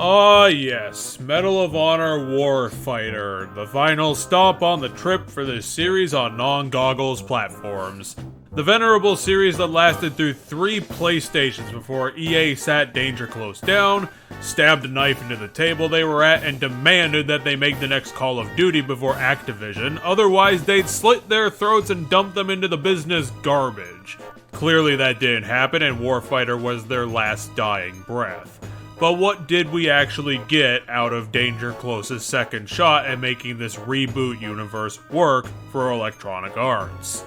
Ah yes, Medal of Honor Warfighter, the final stop on the trip for this series on non-goggles platforms. The venerable series that lasted through 3 PlayStations before EA sat Danger Close down, stabbed a knife into the table they were at, and demanded that they make the next Call of Duty before Activision, otherwise they'd slit their throats and dump them into the business garbage. Clearly that didn't happen, and Warfighter was their last dying breath. But what did we actually get out of Danger Close's second shot at making this reboot universe work for Electronic Arts?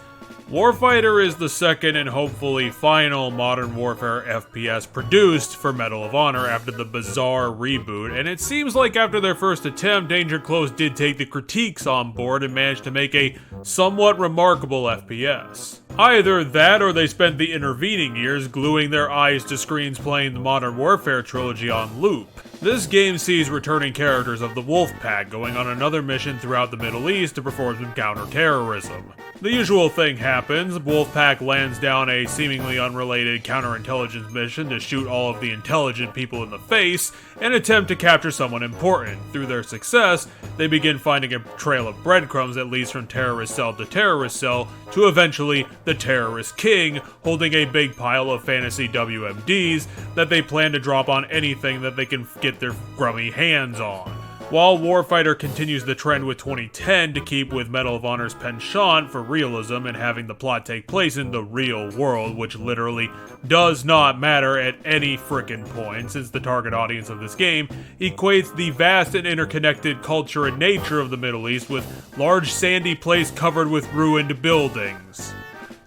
Warfighter is the second and hopefully final Modern Warfare FPS produced for Medal of Honor after the bizarre reboot, and it seems like after their first attempt, Danger Close did take the critiques on board and managed to make a somewhat remarkable FPS. Either that or they spent the intervening years gluing their eyes to screens playing the Modern Warfare trilogy on loop. This game sees returning characters of the Wolfpack going on another mission throughout the Middle East to perform some counterterrorism. The usual thing happens, Wolfpack lands down a seemingly unrelated counterintelligence mission to shoot all of the intelligent people in the face and attempt to capture someone important. Through their success, they begin finding a trail of breadcrumbs that leads from terrorist cell to terrorist cell to eventually the Terrorist King holding a big pile of fantasy WMDs that they plan to drop on anything that they can get their grubby hands on. While Warfighter continues the trend with 2010 to keep with Medal of Honor's penchant for realism and having the plot take place in the real world, which literally does not matter at any frickin' point, since the target audience of this game equates the vast and interconnected culture and nature of the Middle East with large sandy place covered with ruined buildings.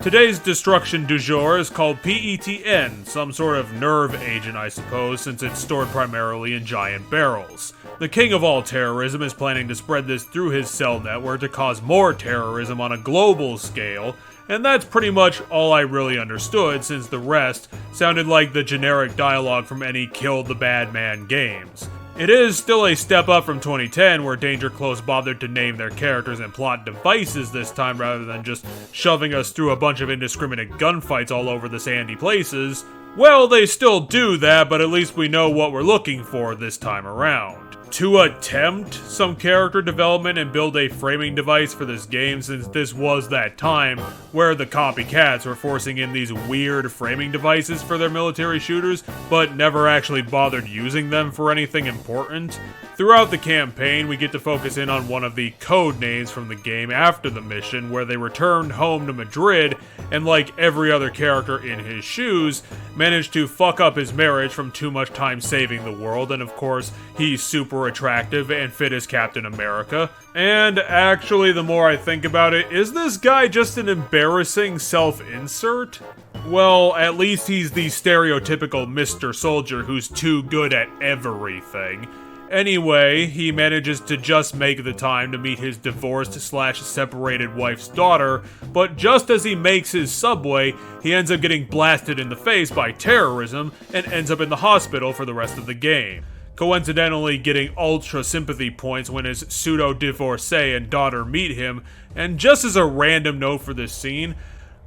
Today's destruction du jour is called PETN, some sort of nerve agent I suppose, since it's stored primarily in giant barrels. The king of all terrorism is planning to spread this through his cell network to cause more terrorism on a global scale, and that's pretty much all I really understood, since the rest sounded like the generic dialogue from any Kill the Bad Man games. It is still a step up from 2010, where Danger Close bothered to name their characters and plot devices this time rather than just shoving us through a bunch of indiscriminate gunfights all over the sandy places. Well, they still do that, but at least we know what we're looking for this time around. To attempt some character development and build a framing device for this game, since this was that time where the copycats were forcing in these weird framing devices for their military shooters, but never actually bothered using them for anything important. Throughout the campaign, we get to focus in on one of the code names from the game after the mission, where they returned home to Madrid, and like every other character in his shoes, managed to fuck up his marriage from too much time saving the world, and of course, he's super attractive and fit as Captain America. And actually, the more I think about it, is this guy just an embarrassing self-insert? Well, at least he's the stereotypical Mr. Soldier who's too good at everything. Anyway, he manages to just make the time to meet his divorced/separated wife's daughter, but just as he makes his subway, he ends up getting blasted in the face by terrorism and ends up in the hospital for the rest of the game. Coincidentally getting ultra sympathy points when his pseudo-divorcee and daughter meet him, and just as a random note for this scene,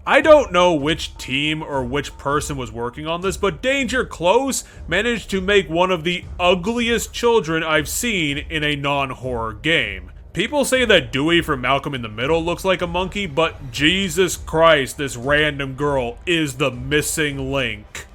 I don't know which team or which person was working on this, but Danger Close managed to make one of the ugliest children I've seen in a non-horror game. People say that Dewey from Malcolm in the Middle looks like a monkey, but Jesus Christ, this random girl is the missing link.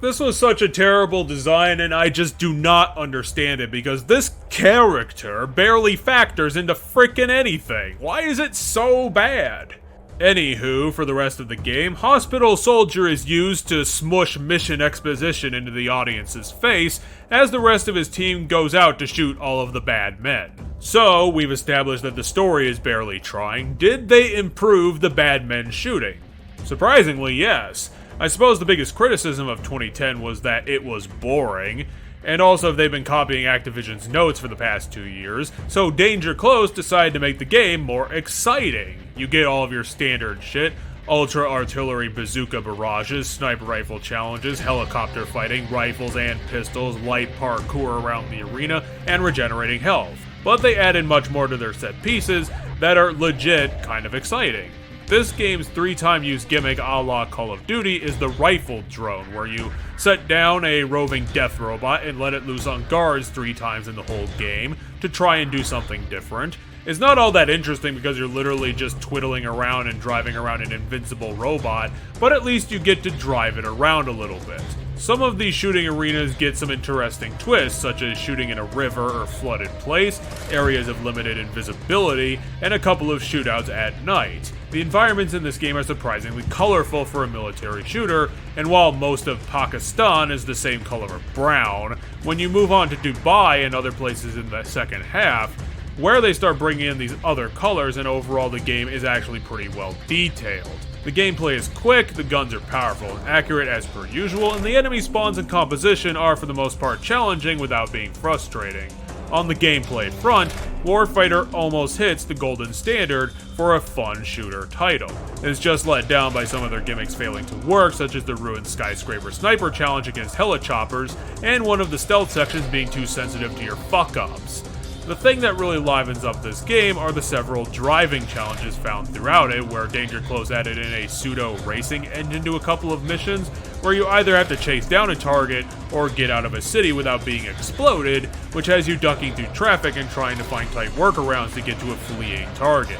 This was such a terrible design, and I just do not understand it, because this character barely factors into frickin' anything. Why is it so bad? Anywho, for the rest of the game, Hospital Soldier is used to smush mission exposition into the audience's face as the rest of his team goes out to shoot all of the bad men. So, we've established that the story is barely trying. Did they improve the bad men shooting? Surprisingly, yes. I suppose the biggest criticism of 2010 was that it was boring, and also they've been copying Activision's notes for the past 2 years, so Danger Close decided to make the game more exciting. You get all of your standard shit: ultra artillery bazooka barrages, sniper rifle challenges, helicopter fighting, rifles and pistols, light parkour around the arena, and regenerating health. But they added much more to their set pieces that are legit kind of exciting. This game's 3-time use gimmick a la Call of Duty is the rifle drone, where you set down a roving death robot and let it loose on guards 3 times in the whole game to try and do something different. It's not all that interesting because you're literally just twiddling around and driving around an invincible robot, but at least you get to drive it around a little bit. Some of these shooting arenas get some interesting twists, such as shooting in a river or flooded place, areas of limited invisibility, and a couple of shootouts at night. The environments in this game are surprisingly colorful for a military shooter, and while most of Pakistan is the same color of brown, when you move on to Dubai and other places in the second half, where they start bringing in these other colors, and overall the game is actually pretty well detailed. The gameplay is quick, the guns are powerful and accurate as per usual, and the enemy spawns and composition are for the most part challenging without being frustrating. On the gameplay front, Warfighter almost hits the golden standard for a fun shooter title. It's just let down by some of their gimmicks failing to work, such as the ruined skyscraper sniper challenge against helichoppers, and one of the stealth sections being too sensitive to your fuck-ups. The thing that really livens up this game are the several driving challenges found throughout it, where Danger Close added in a pseudo-racing engine to a couple of missions, where you either have to chase down a target or get out of a city without being exploded, which has you ducking through traffic and trying to find tight workarounds to get to a fleeing target.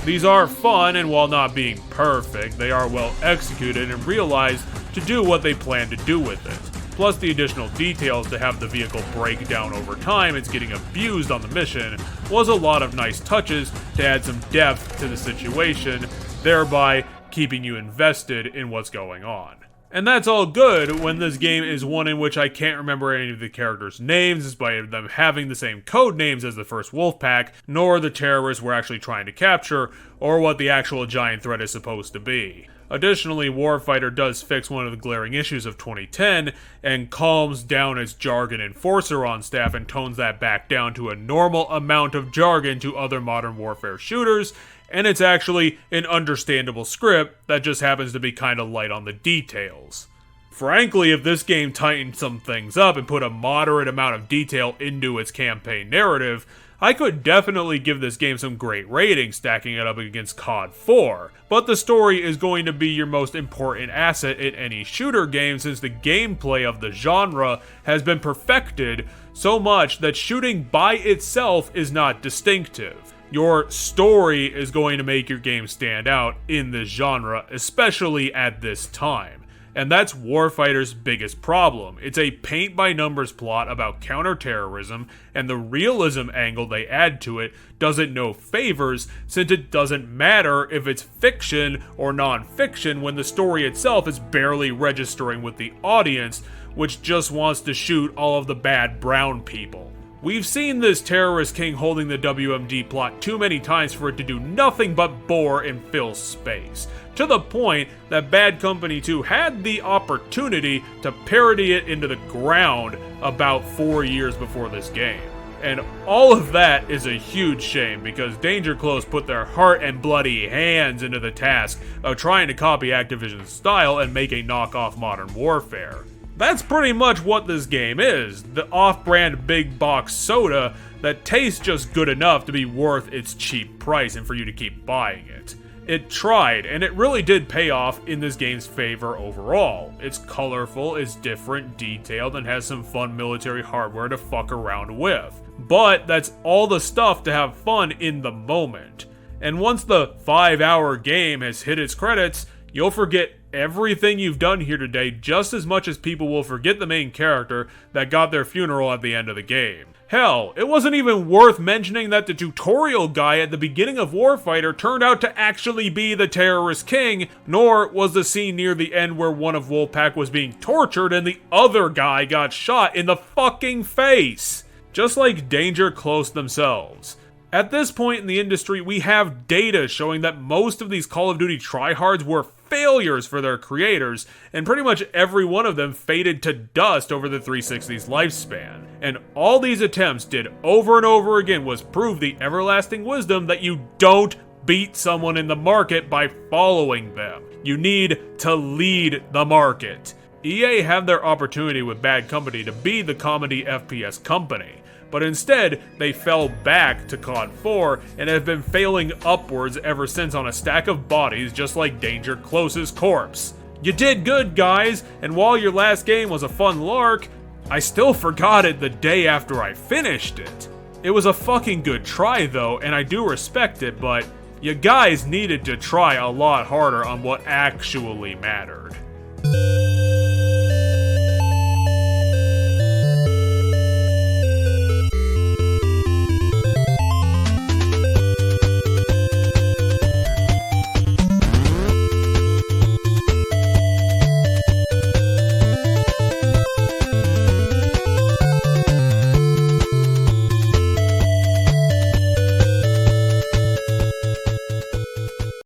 These are fun, and while not being perfect, they are well executed and realized to do what they plan to do with it. Plus the additional details to have the vehicle break down over time as getting abused on the mission was a lot of nice touches to add some depth to the situation, thereby keeping you invested in what's going on. And that's all good when this game is one in which I can't remember any of the characters' names despite them having the same code names as the first Wolfpack, nor the terrorists we're actually trying to capture, or what the actual giant threat is supposed to be. Additionally, Warfighter does fix one of the glaring issues of 2010 and calms down its jargon enforcer on staff and tones that back down to a normal amount of jargon to other modern warfare shooters, and it's actually an understandable script that just happens to be kinda light on the details. Frankly, if this game tightened some things up and put a moderate amount of detail into its campaign narrative, I could definitely give this game some great ratings, stacking it up against COD 4, but the story is going to be your most important asset in any shooter game since the gameplay of the genre has been perfected so much that shooting by itself is not distinctive. Your story is going to make your game stand out in this genre, especially at this time. And that's Warfighter's biggest problem. It's a paint-by-numbers plot about counterterrorism, and the realism angle they add to it does it no favors, since it doesn't matter if it's fiction or non-fiction when the story itself is barely registering with the audience, which just wants to shoot all of the bad brown people. We've seen this terrorist king holding the WMD plot too many times for it to do nothing but bore and fill space, to the point that Bad Company 2 had the opportunity to parody it into the ground about 4 years before this game. And all of that is a huge shame because Danger Close put their heart and bloody hands into the task of trying to copy Activision's style and make a knockoff Modern Warfare. That's pretty much what this game is, the off-brand big box soda that tastes just good enough to be worth its cheap price and for you to keep buying it. It tried, and it really did pay off in this game's favor overall. It's colorful, it's different, detailed, and has some fun military hardware to fuck around with. But that's all the stuff to have fun in the moment. And once the 5-hour game has hit its credits, you'll forget everything you've done here today just as much as people will forget the main character that got their funeral at the end of the game. Hell, it wasn't even worth mentioning that the tutorial guy at the beginning of Warfighter turned out to actually be the terrorist king, nor was the scene near the end where one of Wolfpack was being tortured and the other guy got shot in the fucking face. Just like Danger Close themselves. At this point in the industry, we have data showing that most of these Call of Duty tryhards were failures for their creators, and pretty much every one of them faded to dust over the 360's lifespan. And all these attempts did over and over again was prove the everlasting wisdom that you don't beat someone in the market by following them. You need to lead the market. EA had their opportunity with Bad Company to be the comedy FPS company, but instead they fell back to COD 4 and have been failing upwards ever since on a stack of bodies just like Danger Close's corpse. You did good, guys, and while your last game was a fun lark, I still forgot it the day after I finished it. It was a fucking good try though, and I do respect it, but you guys needed to try a lot harder on what actually mattered.